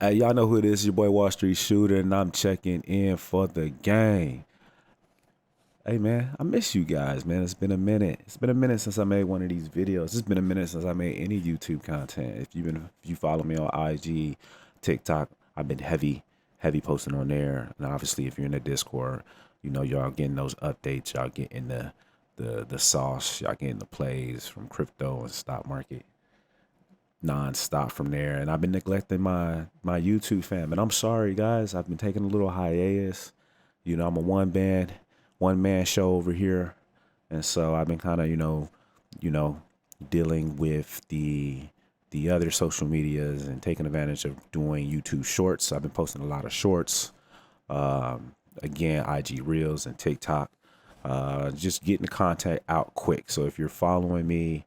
Hey, y'all know who it is. Your boy Wall Street Shooter, and I'm checking in for the game. Hey man, I miss you guys, man. It's been a minute. It's been a minute since I made one of these videos. It's been a minute since I made any YouTube content. If you follow me on IG, TikTok, I've been heavy posting on there. And obviously, if you're in the Discord, you know y'all getting those updates. Y'all getting the sauce. Y'all getting the plays from crypto and stock market non-stop from there. And I've been neglecting my YouTube fam, and I'm sorry guys. I've been taking a little hiatus. You know, I'm a one man show over here, and so I've been kind of dealing with the other social medias and taking advantage of doing YouTube shorts. I've been posting a lot of shorts, again, IG reels and TikTok, just getting the content out quick. So if you're following me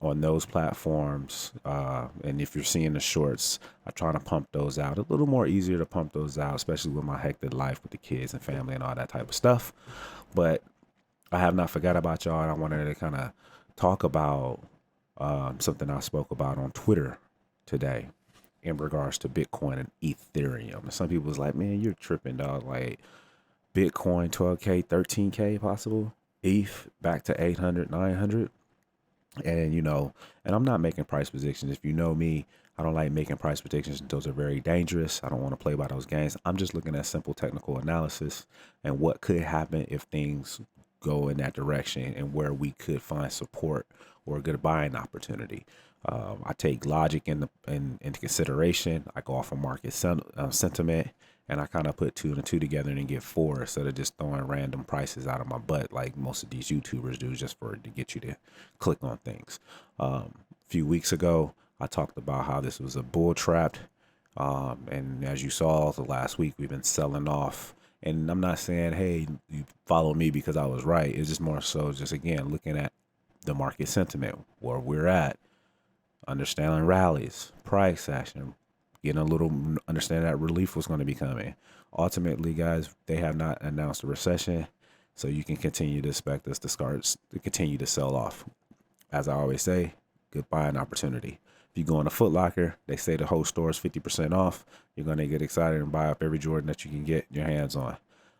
on those platforms, and if you're seeing the shorts, I'm trying to pump those out. A little more easier to pump those out, especially with my hectic life with the kids and family and all that type of stuff. But I have not forgot about y'all, and I wanted to kind of talk about something I spoke about on Twitter today in regards to Bitcoin and Ethereum. And some people was like, man, you're tripping, dog. Like, Bitcoin 12K, 13K possible, ETH back to 800, 900. And, and I'm not making price predictions. If you know me, I don't like making price predictions. Those are very dangerous. I don't want to play by those games. I'm just looking at simple technical analysis and what could happen if things go in that direction and where we could find support or a good buying opportunity. I take logic into consideration. I go off of market sentiment, and I kind of put two and two together and get four instead of just throwing random prices out of my butt like most of these YouTubers do just to get you to click on things. A few weeks ago, I talked about how this was a bull trap. And as you saw, the last week we've been selling off. And I'm not saying, hey, you follow me because I was right. It's just more so just, again, looking at the market sentiment, where we're at, understanding rallies, price action, getting a little understanding that relief was going to be coming. Ultimately, guys, they have not announced a recession, so you can continue to expect us to continue to sell off. As I always say, good buying opportunity. If you go in a Foot Locker, they say the whole store is 50% off. You're going to get excited and buy up every Jordan that you can get your hands on.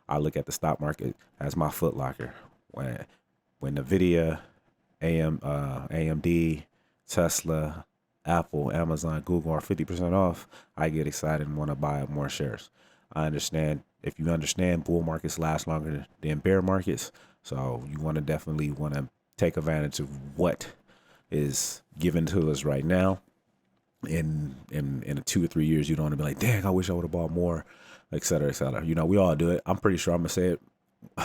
I look at the stock market as my Foot Locker. When NVIDIA, AMD, Tesla, Apple, Amazon, Google are 50% off, I get excited and want to buy up more shares. I understand, if you understand, bull markets last longer than bear markets. So you definitely want to take advantage of what is given to us right now. In 2 or 3 years, you don't want to be like, dang, I wish I would have bought more, et cetera, et cetera. We all do it. I'm pretty sure I'm going to say it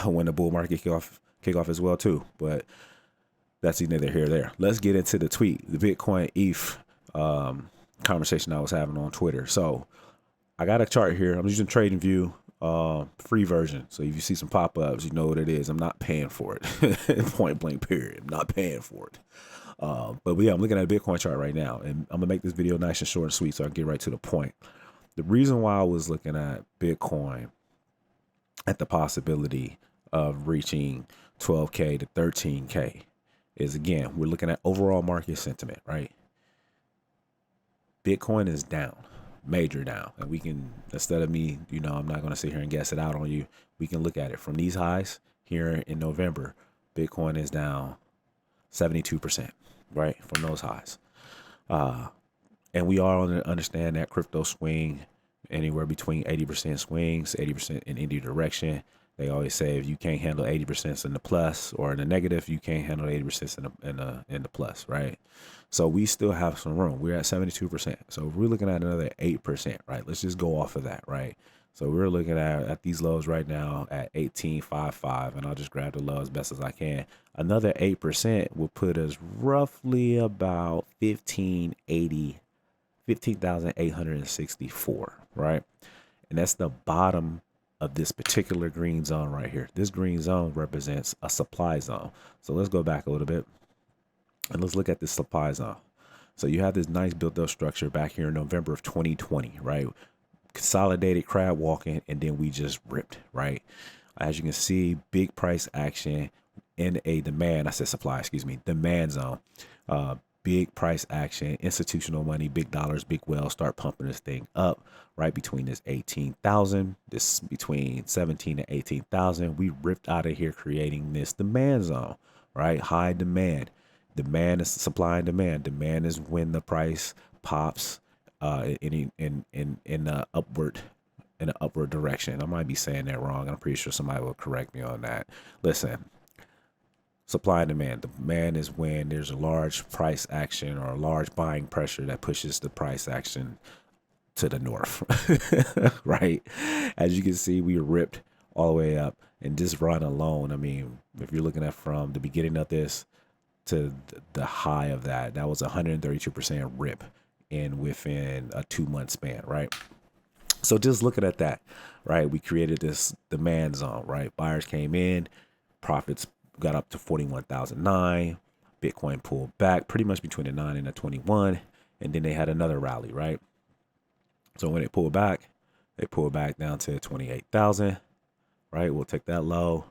when the bull market kick off as well too. But that's neither here nor there. Let's get into the tweet, the Bitcoin ETH conversation I was having on Twitter. So I got a chart here. I'm using TradingView, free version. So if you see some pop-ups, you know what it is. I'm not paying for it. Point blank period. I'm not paying for it. But yeah, I'm looking at a Bitcoin chart right now, and I'm gonna make this video nice and short and sweet so I can get right to the point. The reason why I was looking at Bitcoin at the possibility of reaching 12K to 13K is, again, we're looking at overall market sentiment, right? Bitcoin is down, major down. And we can, instead of me, I'm not going to sit here and guess it out on you. We can look at it from these highs here in November. Bitcoin is down 72%, right? From those highs. And we all understand that crypto swing anywhere between 80% swings, 80% in any direction. They always say if you can't handle 80% in the plus or in the negative, you can't handle 80% in the plus, right? So we still have some room. We're at 72%. So we're looking at another 8%, right? Let's just go off of that, right? So we're looking at these lows right now at 18.55, and I'll just grab the low as best as I can. Another 8% will put us roughly about 15,864, right? And that's the bottom of this particular green zone right here. This green zone represents a supply zone. So let's go back a little bit and let's look at this supply zone. So you have this nice built up structure back here in November of 2020, right? Consolidated crab walking, and then we just ripped, right? As you can see, big price action in a demand, I said supply, excuse me, demand zone. big price action, institutional money, big dollars, big whales start pumping this thing up right between this 18,000, this between 17 and 18,000. We ripped out of here, creating this demand zone, right? High demand. Demand is supply and demand. Demand is when the price pops in the upward direction. I might be saying that wrong. I'm pretty sure somebody will correct me on that. Listen, supply and demand. The demand is when there's a large price action or a large buying pressure that pushes the price action to the north, right? As you can see, we ripped all the way up, and this run alone, I mean, if you're looking at from the beginning of this to the high of that, that was 132% rip within a 2-month span, right? So just looking at that, right? We created this demand zone, right? Buyers came in, profits got up to 41,009. Bitcoin pulled back pretty much between the 9 and the 21, and then they had another rally, right? So when they pulled back down to 28,000, right? We'll take that low,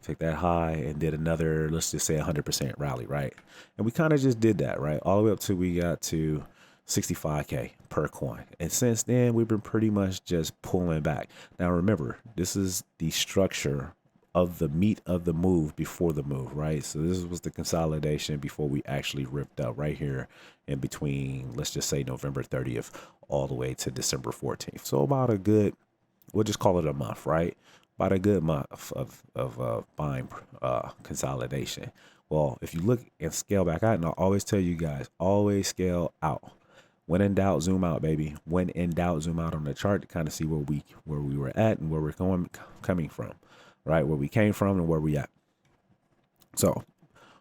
take that high, and did another, let's just say 100% rally, right? And we kind of just did that, right? All the way up to we got to 65K per coin. And since then, we've been pretty much just pulling back. Now, remember, this is the structure of the meat of the move before the move, right? So this was the consolidation before we actually ripped up right here in between, let's just say November 30th all the way to December 14th. So about a good, we'll just call it a month, right? About a good month of buying consolidation. Well, if you look and scale back out, and I always tell you guys, always scale out. When in doubt, zoom out, baby. When in doubt, zoom out on the chart to kind of see where we were at and where we're coming from, right? Where we came from and where we at. So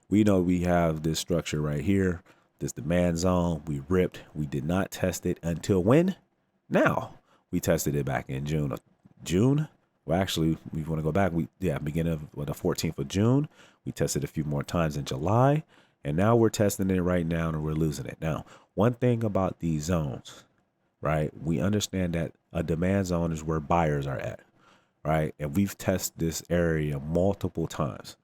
we know we have this structure right here, this demand zone. We ripped. We did not test it until when? Now. We tested it back in June. Well, actually, we want to go back. Beginning of the 14th of June. We tested a few more times in July. And now we're testing it right now and we're losing it. Now, one thing about these zones, right? We understand that a demand zone is where buyers are at, right? And we've tested this area multiple times.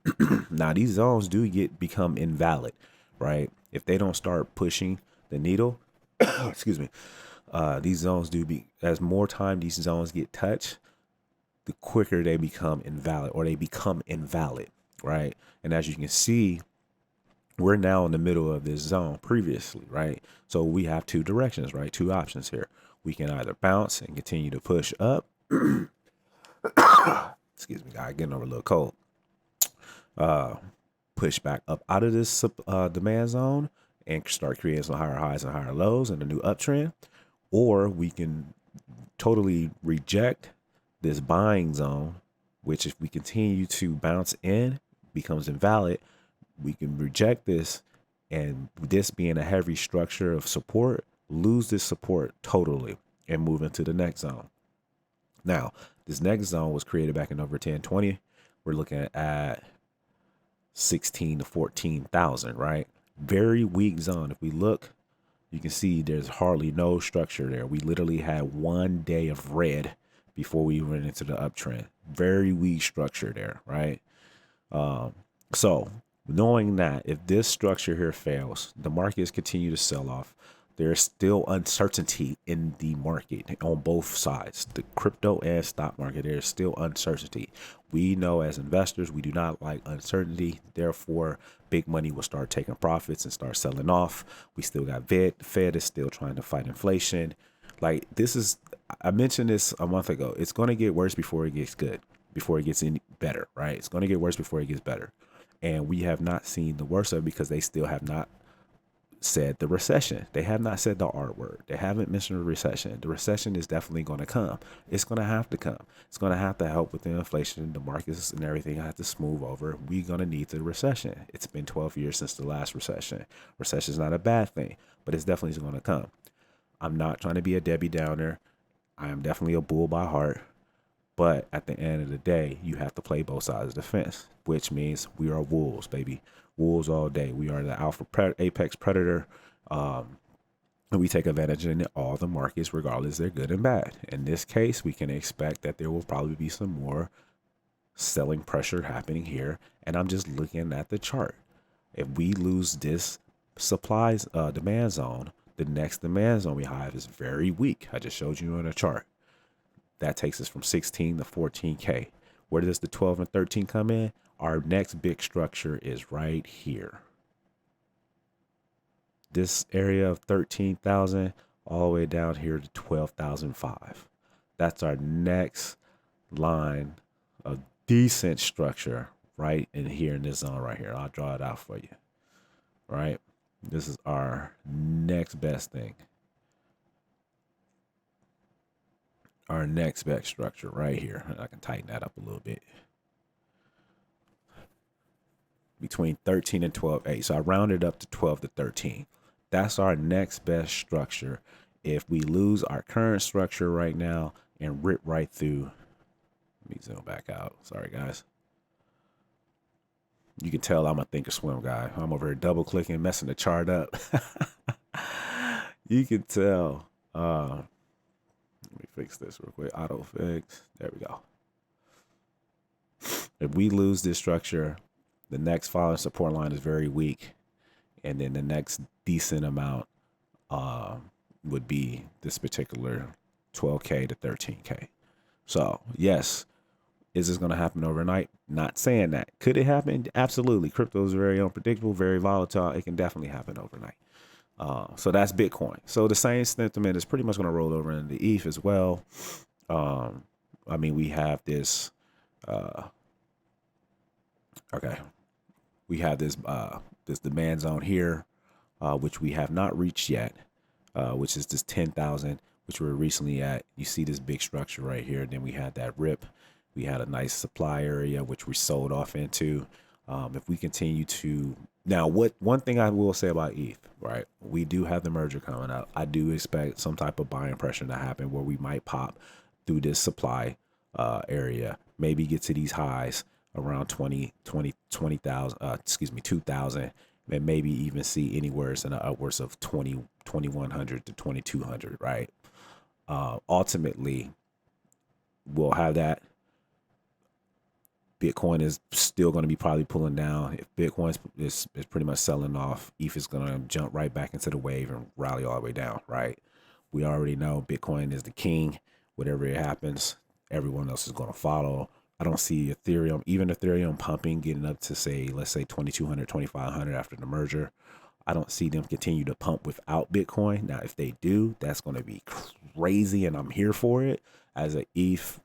Now, these zones do become invalid, right? If they don't start pushing the needle, excuse me, these zones as more time these zones get touched, the quicker they become invalid, or they become invalid, right? And as you can see, we're now in the middle of this zone previously, right? So we have two directions, right? Two options here. We can either bounce and continue to push up. Excuse me, guys, getting over a little cold. Push back up out of this demand zone and start creating some higher highs and higher lows and a new uptrend. Or we can totally reject this buying zone, which if we continue to bounce in, becomes invalid. We can reject this, and this being a heavy structure of support, lose this support totally and move into the next zone. Now, this next zone was created back in November 10/20. We're looking at 16 to 14,000, right? Very weak zone. If we look, you can see there's hardly no structure there. We literally had 1 day of red before we went into the uptrend. Very weak structure there, right? So knowing that if this structure here fails, the markets continue to sell off. There's still uncertainty in the market on both sides, the crypto and stock market. There's still uncertainty. We know as investors, we do not like uncertainty. Therefore, big money will start taking profits and start selling off. We still got the Fed is still trying to fight inflation. Like I mentioned this a month ago. It's going to get worse before it gets good, before it gets any better, right? It's going to get worse before it gets better. And we have not seen the worst of it because they still have not said the recession. They have not said the R word. They haven't mentioned the recession. The recession is definitely going to come. It's going to have to come. It's going to have to help with the inflation. The markets and everything have to smooth over. We're going to need the recession. It's been 12 years since the last recession. Recession is not a bad thing, but it's definitely going to come. I'm not trying to be a Debbie Downer. I am definitely a bull by heart. But at the end of the day, you have to play both sides of the fence, which means we are wolves, baby. Wolves all day. We are the apex predator. And we take advantage in all the markets, regardless they're good and bad. In this case, we can expect that there will probably be some more selling pressure happening here. And I'm just looking at the chart. If we lose this demand zone, the next demand zone we have is very weak. I just showed you on a chart. That takes us from 16 to 14K. Where does the 12 and 13 come in? Our next big structure is right here. This area of 13,000 all the way down here to 12,005. That's our next line of decent structure right in here in this zone right here. I'll draw it out for you. Right? This is our next best thing. Our next best structure right here. I can tighten that up a little bit. Between 13 and 12.8. So I rounded up to 12 to 13. That's our next best structure. If we lose our current structure right now and rip right through, let me zoom back out. Sorry, guys. You can tell I'm a think or swim guy. I'm over here double clicking, messing the chart up. You can tell. Let me fix this real quick. Auto fix. There we go. If we lose this structure, the next following support line is very weak. And then the next decent amount would be this particular 12K to 13K. So, yes. Is this going to happen overnight? Not saying that. Could it happen? Absolutely. Crypto is very unpredictable, very volatile. It can definitely happen overnight. So that's Bitcoin. So the same sentiment is pretty much going to roll over into the ETH as well. I mean, we have this. Okay, we have this this demand zone here, which we have not reached yet, which is this 10,000, which we're recently at. You see this big structure right here. Then we had that rip. We had a nice supply area, which we sold off into. If we continue to now, one thing I will say about ETH, right? We do have the merger coming up. I do expect some type of buying pressure to happen where we might pop through this supply area, maybe get to these highs around 20,000, excuse me, 2,000, and maybe even see anywhere in the upwards of 2,100 to 2,200, right? Ultimately, we'll have that. Bitcoin is still going to be probably pulling down. If Bitcoin is pretty much selling off, ETH is going to jump right back into the wave and rally all the way down, right? We already know Bitcoin is the king. Whatever it happens, everyone else is going to follow. I don't see Ethereum, even Ethereum pumping, getting up to say, let's say 2,200, 2,500 after the merger. I don't see them continue to pump without Bitcoin. Now, if they do, that's going to be crazy, and I'm here for it as an ETH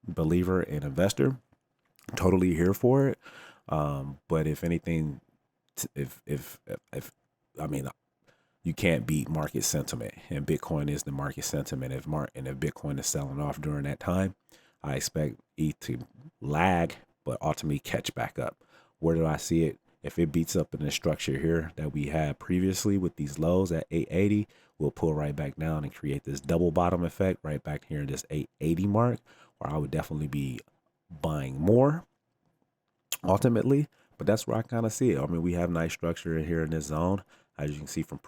believer and investor. Totally here for it. But if anything, if I mean, you can't beat market sentiment, and Bitcoin is the market sentiment. If Bitcoin is selling off during that time, I expect ETH to lag, but ultimately catch back up. Where do I see it? If it beats up in the structure here that we had previously with these lows at 880, we'll pull right back down and create this double bottom effect right back here in this 880 mark, where I would definitely be buying more ultimately. But that's where I kind of see it. I mean, we have nice structure here in this zone. As you can see from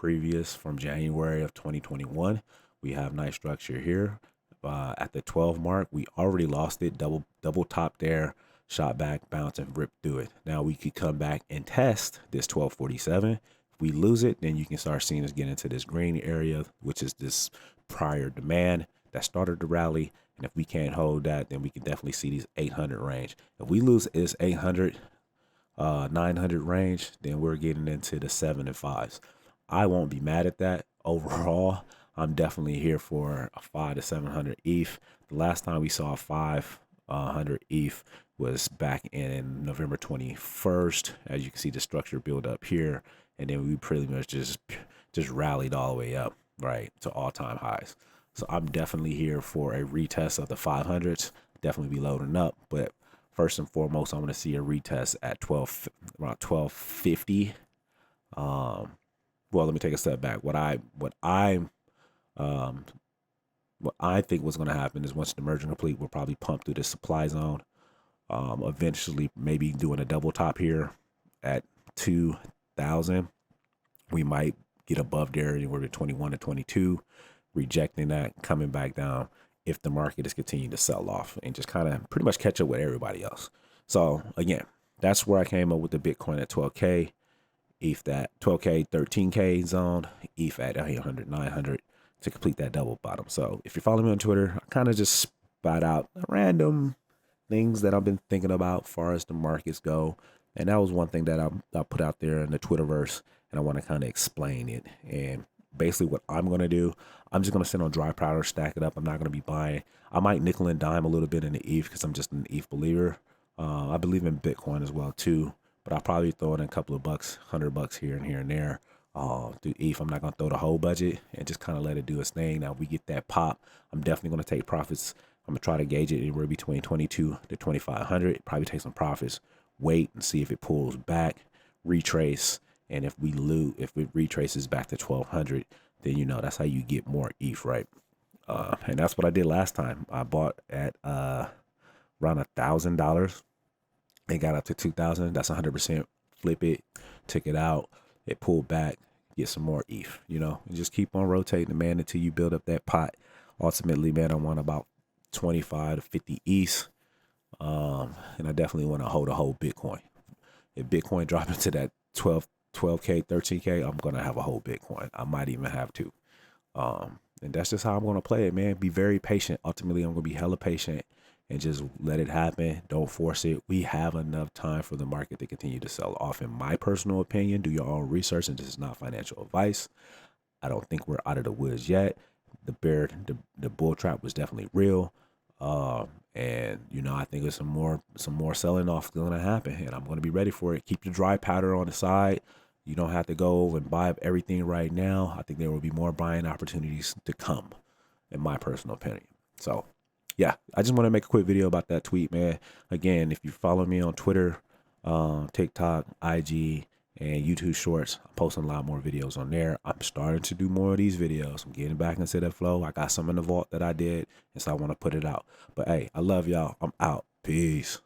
January of 2021, we have nice structure here. At the 12 mark, we already lost it, double top there, shot back, bounce, and rip through it. Now we could come back and test this 1247. If we lose it, then you can start seeing us get into this green area, which is this prior demand that started the rally. And if we can't hold that, then we can definitely see these 800 range. If we lose this 800, 900 range, then we're getting into the 7 and 5s. I won't be mad at that. Overall, I'm definitely here for a 5 to 700 ETH. The last time we saw a 500 ETH was back in November 21st. As you can see, the structure build up here, and then we pretty much just rallied all the way up, right, to all-time highs. So I'm definitely here for a retest of the 500s. Definitely be loading up, but first and foremost, I'm going to see a retest at around 1250. Well, let me take a step back. What I think was going to happen is once the merger complete, we'll probably pump through the supply zone. Eventually, maybe doing a double top here at 2,000. We might get above there anywhere to 21 to 22, rejecting that, coming back down if the market is continuing to sell off and just kind of pretty much catch up with everybody else. So again, that's where I came up with the Bitcoin at 12K. ETH that 12K, 13K zone, ETH at 800, 900 to complete that double bottom. So if you're following me on Twitter, I kind of just spot out random things that I've been thinking about as far as the markets go. And that was one thing that I put out there in the Twitterverse, and I want to kind of explain it. And basically what I'm going to do, I'm just going to sit on dry powder, stack it up. I'm not going to be buying. I might nickel and dime a little bit in the ETH because I'm just an ETH believer. I believe in Bitcoin as well too, but I'll probably throw in a couple of bucks, $100 here and there. Through ETH, I'm not going to throw the whole budget and just kind of let it do its thing. Now we get that pop, I'm definitely going to take profits. I'm going to try to gauge it anywhere between 22 to 2,500, probably take some profits, wait and see if it pulls back, retrace. And if it retraces back to 1,200, then, you know, that's how you get more ETH, right? And that's what I did last time. I bought at around $1,000. It got up to 2,000. That's 100%. Flip it, took it out, it pulled back, get some more ETH, you know, and just keep on rotating, man, until you build up that pot. Ultimately, man, I want about 25 to 50 ETH. And I definitely want to hold a whole Bitcoin. If Bitcoin drop into that 12K, 13K, I'm going to have a whole Bitcoin. I might even have two. And that's just how I'm going to play it, man. Be very patient. Ultimately, I'm going to be hella patient and just let it happen. Don't force it. We have enough time for the market to continue to sell off. In my personal opinion, do your own research, and this is not financial advice. I don't think we're out of the woods yet. The bull trap was definitely real. And, you know, I think there's some more selling off going to happen, and I'm going to be ready for it. Keep the dry powder on the side. You don't have to go and buy up everything right now. I think there will be more buying opportunities to come, in my personal opinion. So, yeah, I just want to make a quick video about that tweet, man. Again, if you follow me on Twitter, TikTok, IG, and YouTube Shorts, I'm posting a lot more videos on there. I'm starting to do more of these videos. I'm getting back into that flow. I got some in the vault that I did, and so I want to put it out. But, hey, I love y'all. I'm out. Peace.